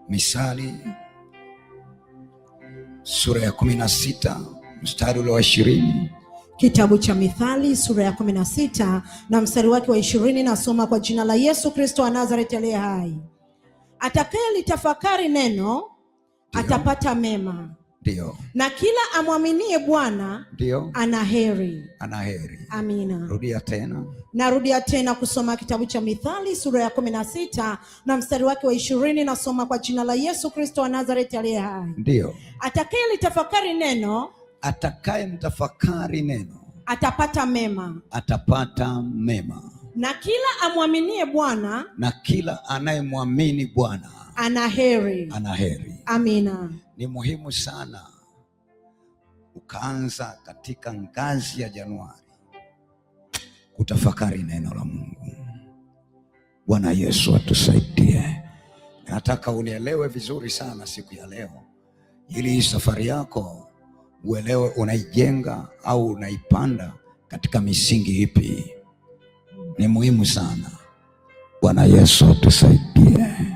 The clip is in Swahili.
Misali sura ya 16 mstari ule wa 20. Kitabu cha Mithali sura ya 16 na mstari wake wa 20, nasoma kwa jina la Yesu Kristo wa Nazareti aliye hai. Atakaye litafakari neno atapata mema. Ndio. Na kila amwaminie Bwana ndio ana heri. Ana heri. Amina. Rudia tena. Narudia tena kusoma kitabu cha Mithali sura ya 16 na mstari wake wa 20, nasoma kwa jina la Yesu Kristo wa Nazareti aliye hai. Ndio. Atakaye litafakari neno, atakaye mtafakari neno atapata mema. Atapata mema. Na kila amwaminie Bwana, na kila anayemwamini Bwana ana heri. Ana heri. Amina. Ni muhimu sana ukaanza katika ngazi ya Januari kutafakari neno la Mungu. Bwana Yesu atusaidie. Nataka unielewe vizuri sana siku ya leo, ili hii safari yako uelewe unaijenga au unaipanda katika misingi ipi. Ni muhimu sana. Bwana Yesu atusaidie.